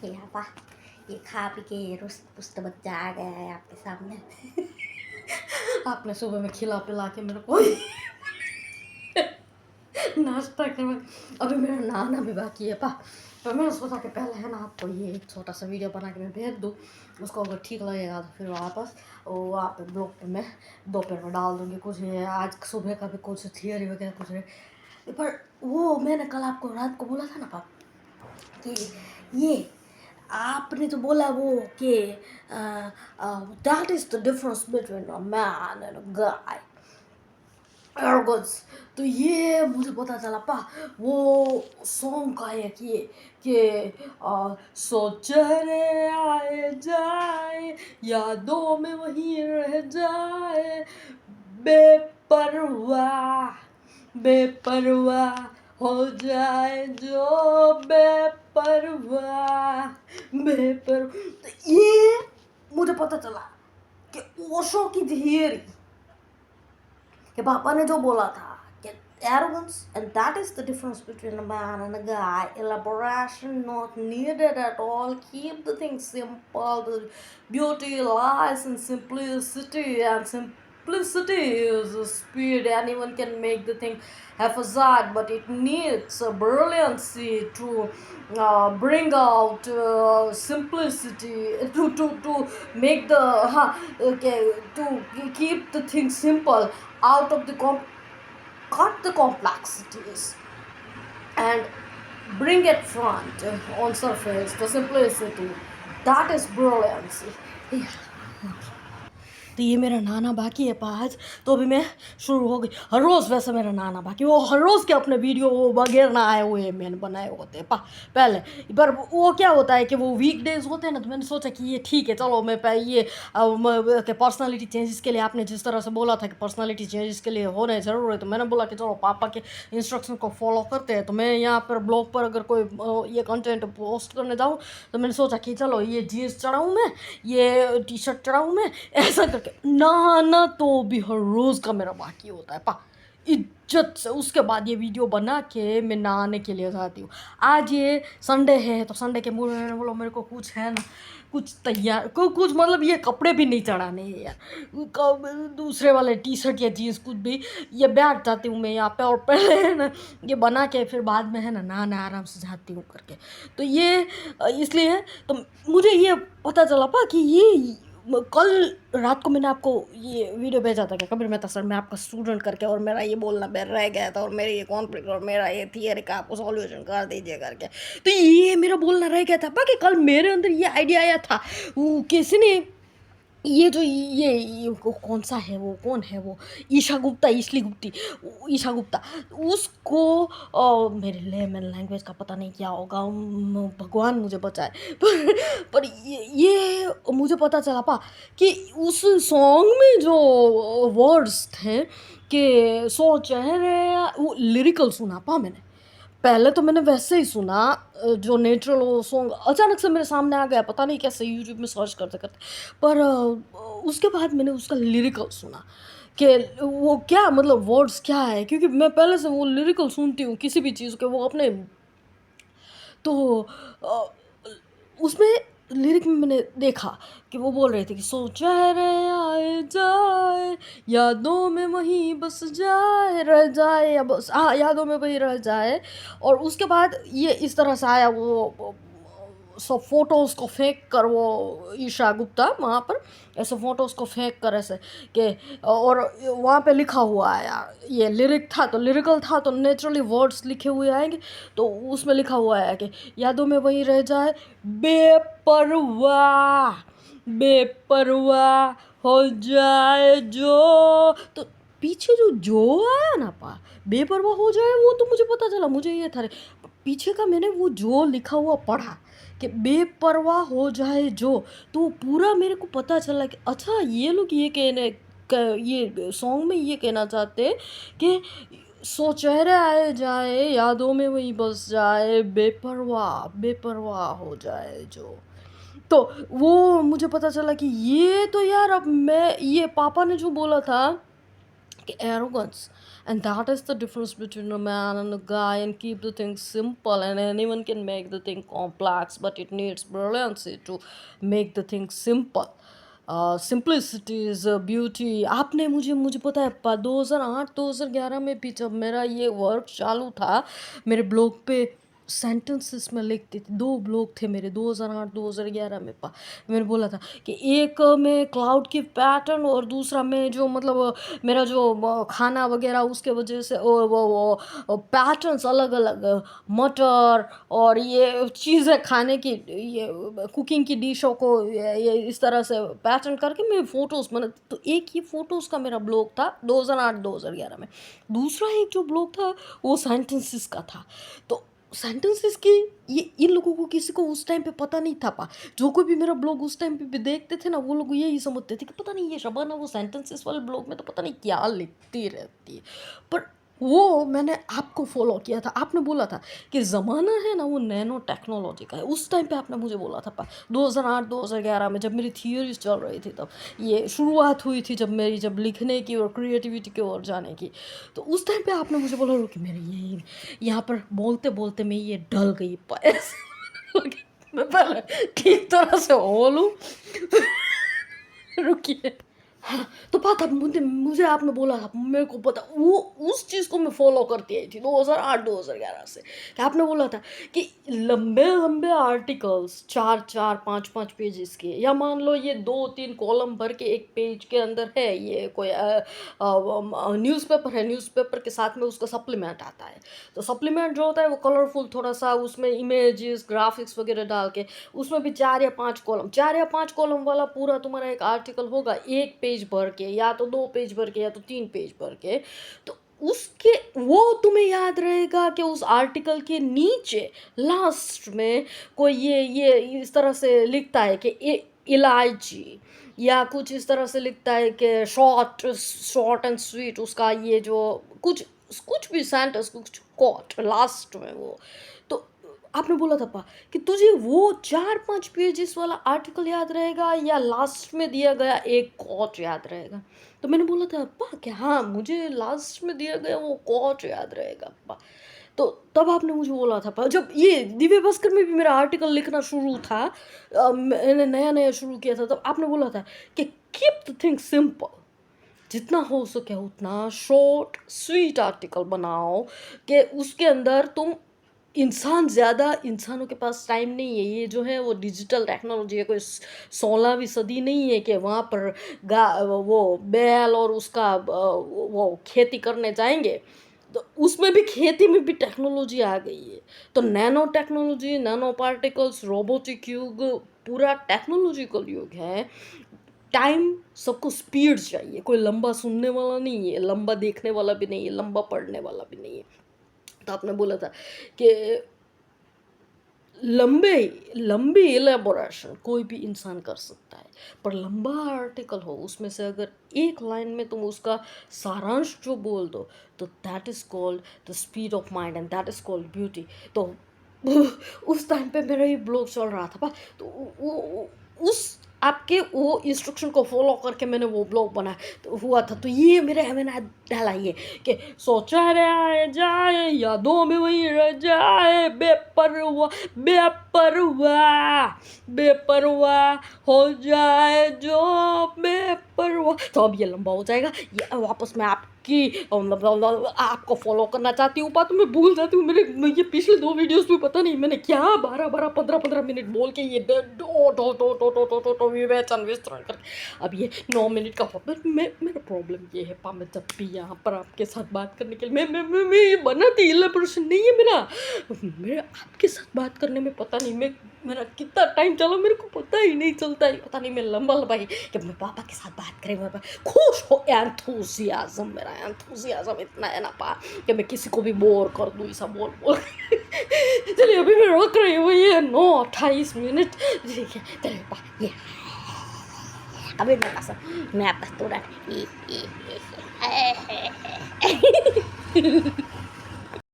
यहाँ ये खा पी के रुस्त पुस्त बच्चा आ गया है आपके सामने। आपने सुबह में खिला पिला के मेरे को नाश्ता करवा, अभी मेरा नहाना भी बाकी है पा। तो मैंने सोचा कि पहले है ना आपको ये एक छोटा सा वीडियो बना के मैं भेज दूँ, उसको अगर ठीक लगेगा तो फिर वापस वहाँ पे ब्लॉग पे मैं दोपहर में डाल दूँगी। कुछ है आज सुबह का भी कुछ थियरी वगैरह कुछ है, पर वो मैंने कल आपको रात को बोला था ना पाप कि ये आपने तो बोला वो कि that is the difference between a man and a guy arrogance. तो ये मुझे पता चला पा वो सॉन्ग का है कि सो चेहरे आए जाए यादों में वही रह जाए बेपरवाह बेपरवाह हो जाए जो बेपरवाह तो ये मुझे पता चला कि ओशो की थियरी कि पापा ने जो बोला था कि arrogance and that is the difference between a man and a guy, elaboration not needed at all, keep the thing simple, the beauty lies in simplicity and simplicity is a speed, anyone can make the thing haphazard but it needs a brilliancy to bring out simplicity to make the okay, to keep the thing simple out of the cut the complexities and bring it front on surface the simplicity that is brilliancy. Yeah. तो ये मेरा नहाना बाकी है आज, तो अभी मैं शुरू हो गई। हर रोज़ वैसे मेरा नहाना बाकी, वो हर रोज़ के अपने वीडियो वो वगैरह ना आए हुए मैंने बनाए होते हैं पहले। पर वो क्या होता है कि वो वीकडेज होते हैं ना, तो मैंने सोचा कि ये ठीक है चलो मैं ये पर्सनालिटी चेंजेस के लिए आपने जिस तरह से बोला था कि पर्सनालिटी चेंजेस के लिए होने ज़रूर है, तो मैंने बोला कि चलो पापा के इंस्ट्रक्शन को फॉलो करते हैं। तो मैं यहाँ पर ब्लॉग पर अगर कोई ये कंटेंट पोस्ट करने जाऊँ तो मैंने सोचा कि चलो ये जीन्स चढ़ाऊँ मैं, ये टी शर्ट चढ़ाऊँ मैं, ऐसा करके नहाना तो भी हर रोज़ का मेरा बाकी होता है पा इज्जत से। उसके बाद ये वीडियो बना के मैं नहाने के लिए जाती हूँ। आज ये संडे है तो संडे के मूड में बोलो मेरे को कुछ है ना कुछ तैयार कुछ मतलब ये कपड़े भी नहीं चढ़ाने हैं यार, दूसरे वाले टी शर्ट या जीन्स कुछ भी, ये बैठ जाती हूँ मैं यहाँ पे और पहले है ना ये बना के फिर बाद में है ना नहाना आराम से जाती हूँ करके। तो ये इसलिए तो मुझे ये पता चला पा कि ये कल रात को मैंने आपको ये वीडियो भेजा था कि कबीर मेहता सर मैं आपका स्टूडेंट करके, और मेरा ये बोलना रह गया था और मेरे ये कॉन्फ्लिक्ट और मेरा ये थियरी का आपको सॉल्यूशन कर दीजिए करके। तो ये मेरा बोलना रह गया था बाकी कल मेरे अंदर ये आइडिया आया था, वो किसी ने ये जो ये कौन सा है वो कौन है वो ईशा गुप्ता ईशा गुप्ता उसको मेरे लेमन लैंग्वेज का पता नहीं क्या होगा, भगवान मुझे बचाए। पर ये मुझे पता चला पा कि उस सॉन्ग में जो वर्ड्स थे कि सो चेहरे, वो लिरिकल सुना पा मैंने। पहले तो मैंने वैसे ही सुना जो नेचुरल वो सॉन्ग अचानक से मेरे सामने आ गया, पता नहीं कैसे यूट्यूब में सर्च करते करते। पर उसके बाद मैंने उसका लिरिकल सुना कि वो क्या मतलब वर्ड्स क्या है, क्योंकि मैं पहले से वो लिरिकल सुनती हूँ किसी भी चीज़ के वो अपने। तो उसमें लिरिक में मैंने देखा कि वो बोल रहे थे कि सो चेहरे आए जाए यादों में वहीं बस जाए रह जाए, या बस हाँ यादों में वहीं रह जाए। और उसके बाद ये इस तरह से आया वो सब फ़ोटोज़ को फेंक कर, वो ईशा गुप्ता वहाँ पर ऐसे फ़ोटोज़ को फेंक कर ऐसे कि, और वहाँ पे लिखा हुआ आया ये लिरिक था तो लिरिकल था तो नेचुरली वर्ड्स लिखे हुए आएंगे। तो उसमें लिखा हुआ है कि यादों में वहीं रह जाए बेपरवाह बेपरवाह हो जाए जो। तो पीछे जो आया ना पा बेपरवाह हो जाए वो तो मुझे पता चला, मुझे ये था पीछे का मैंने वो जो लिखा हुआ पढ़ा कि बेपरवाह हो जाए जो, तो पूरा मेरे को पता चला कि अच्छा ये लोग ये कहने ये सॉन्ग में ये कहना चाहते हैं कि सो चेहरे आए जाए यादों में वही बस जाए बेपरवाह बेपरवाह हो जाए जो। तो वो मुझे पता चला कि ये तो यार अब मैं ये पापा ने जो बोला था कि arrogance And that is the difference between a man and a guy, and keep the thing simple. And anyone can make the thing complex, but it needs brilliancy to make the thing simple. Simplicity is beauty. आपने मुझे पता है 2008-2011 में भी जब मेरा ये work चालू था मेरे ब्लॉग पे, सेंटेंसेस में लिखती थी. 2 ब्लॉग थे मेरे 2008-2011 में. मैंने बोला था कि एक में क्लाउड की पैटर्न और दूसरा में जो मतलब मेरा जो खाना वगैरह उसके वजह से वो पैटर्न्स अलग अलग, मटर और ये चीज़ें खाने की, ये कुकिंग की डिशों को ये इस तरह से पैटर्न करके मैं फ़ोटोज़ बना. तो एक ये फ़ोटोज़ का मेरा ब्लॉग था 2008-2011 में. दूसरा एक जो ब्लॉग था वो सेंटेंसेस का था. तो सेंटेंसेस की ये इन लोगों को किसी को उस टाइम पे पता नहीं था. जो कोई भी मेरा ब्लॉग उस टाइम पे भी देखते थे ना, वो लोग यही समझते थे कि पता नहीं ये शबाना वो सेंटेंसेस वाले ब्लॉग में तो पता नहीं क्या लिखती रहती है. पर वो मैंने आपको फॉलो किया था. आपने बोला था कि ज़माना है ना वो नैनो टेक्नोलॉजी का है. उस टाइम पे आपने मुझे बोला था 2008-2011 में जब मेरी थियोरीज चल रही थी, तब ये शुरुआत हुई थी जब लिखने की और क्रिएटिविटी की ओर जाने की. तो उस टाइम पे आपने मुझे बोला कि मेरे ये यहाँ पर बोलते बोलते मैं ये ढल गई मैं पहले ठीक तरह से बोलूँ. रुकिए. हाँ, तो पता मुझे आपने बोला था, मेरे को पता, वो उस चीज़ को मैं फॉलो करती आई थी 2008-2011 से. कि आपने बोला था कि लंबे लंबे आर्टिकल्स 4-4 5-5 पेजेस के, या मान लो ये 2-3 कॉलम भर के एक पेज के अंदर है, ये कोई न्यूज़पेपर है, न्यूज़पेपर के साथ में उसका सप्लीमेंट आता है. तो सप्लीमेंट जो होता है वो कलरफुल थोड़ा सा, उसमें इमेजेस ग्राफिक्स वगैरह डाल के, उसमें भी 4 या 5 कॉलम वाला पूरा तुम्हारा एक आर्टिकल होगा, एक पेज भर के, या तो 2 पेज भर के, या तो 3 पेज भर के. तो उसके वो तुम्हें याद रहेगा कि उस आर्टिकल के नीचे लास्ट में कोई ये इस तरह से लिखता है कि इलायची, या कुछ इस तरह से लिखता है कि शॉर्ट एंड स्वीट, उसका ये जो कुछ भी सेंटेंस, कुछ कोट लास्ट में वो. तो आपने बोला था कि तुझे वो 4-5 पेजेस वाला आर्टिकल याद रहेगा या लास्ट में दिया गया एक कोट याद रहेगा. तो मैंने बोला था कि हाँ मुझे लास्ट में दिया गया वो कोट याद रहेगा. तो तब आपने मुझे बोला था जब ये दिव्य भास्कर में भी मेरा आर्टिकल लिखना शुरू था, मैंने नया शुरू किया था, तब आपने बोला था कि कीप द थिंग सिंपल, जितना हो सके उतना शॉर्ट स्वीट आर्टिकल बनाओ कि उसके अंदर तुम इंसानों के पास टाइम नहीं है. ये जो है वो डिजिटल टेक्नोलॉजी है, कोई 16वीं सदी नहीं है कि वहाँ पर वो बैल और उसका वो खेती करने जाएंगे. तो उसमें भी खेती में भी टेक्नोलॉजी आ गई है. तो nano technology, nano particles, robotic युग, पूरा टेक्नोलॉजिकल युग है. टाइम सबको स्पीड चाहिए, कोई लंबा सुनने वाला नहीं है, लंबा देखने वाला भी नहीं है, लंबा पढ़ने वाला भी नहीं है. तो आपने बोला था कि लंबी एलेबोरेशन कोई भी इंसान कर सकता है, पर लंबा आर्टिकल हो उसमें से अगर एक लाइन में तुम उसका सारांश जो बोल दो, तो that is called the speed of mind and that is called beauty. तो उस टाइम पे मेरा ये ब्लॉग चल रहा था. तो उस आपके वो इंस्ट्रक्शन को फॉलो करके मैंने वो ब्लॉग बनाया तो हुआ था. तो ये मैंने डाला ये कि सोचा रह जाए यादों में वही रह जाए, बेपरवाह हो जाए जो बेपरवाह. तो अब ये लंबा हो जाएगा. ये वापस मैं आपको फॉलो करना चाहती हूँ तो मैं भूल जाती हूँ. ये पिछले 2 वीडियोस में पता नहीं मैंने क्या 12-15 मिनट बोल के ये विवेचन विस्तरण करके अब ये 9 मिनट का हो. मेरा प्रॉब्लम ये है मैं जब भी यहाँ पर आपके साथ बात करने के लिए मैं ये बनाती इलेबोरेशन नहीं है मेरा आपके साथ बात करने में पता नहीं मेरा कितना टाइम चला मेरे को पता ही नहीं चलता है. पता नहीं मैं लंबा कि मैं पापा के साथ बात करें, खुश हो. मेरा एंथुसियाज्म इतना है ना कि मैं किसी को भी बोर कर दूँ ऐसा बोल. चलिए अभी मैं रोक रही हूँ, ये 9:28 मिनट. ठीक है चलिए ये अभी मैं आपका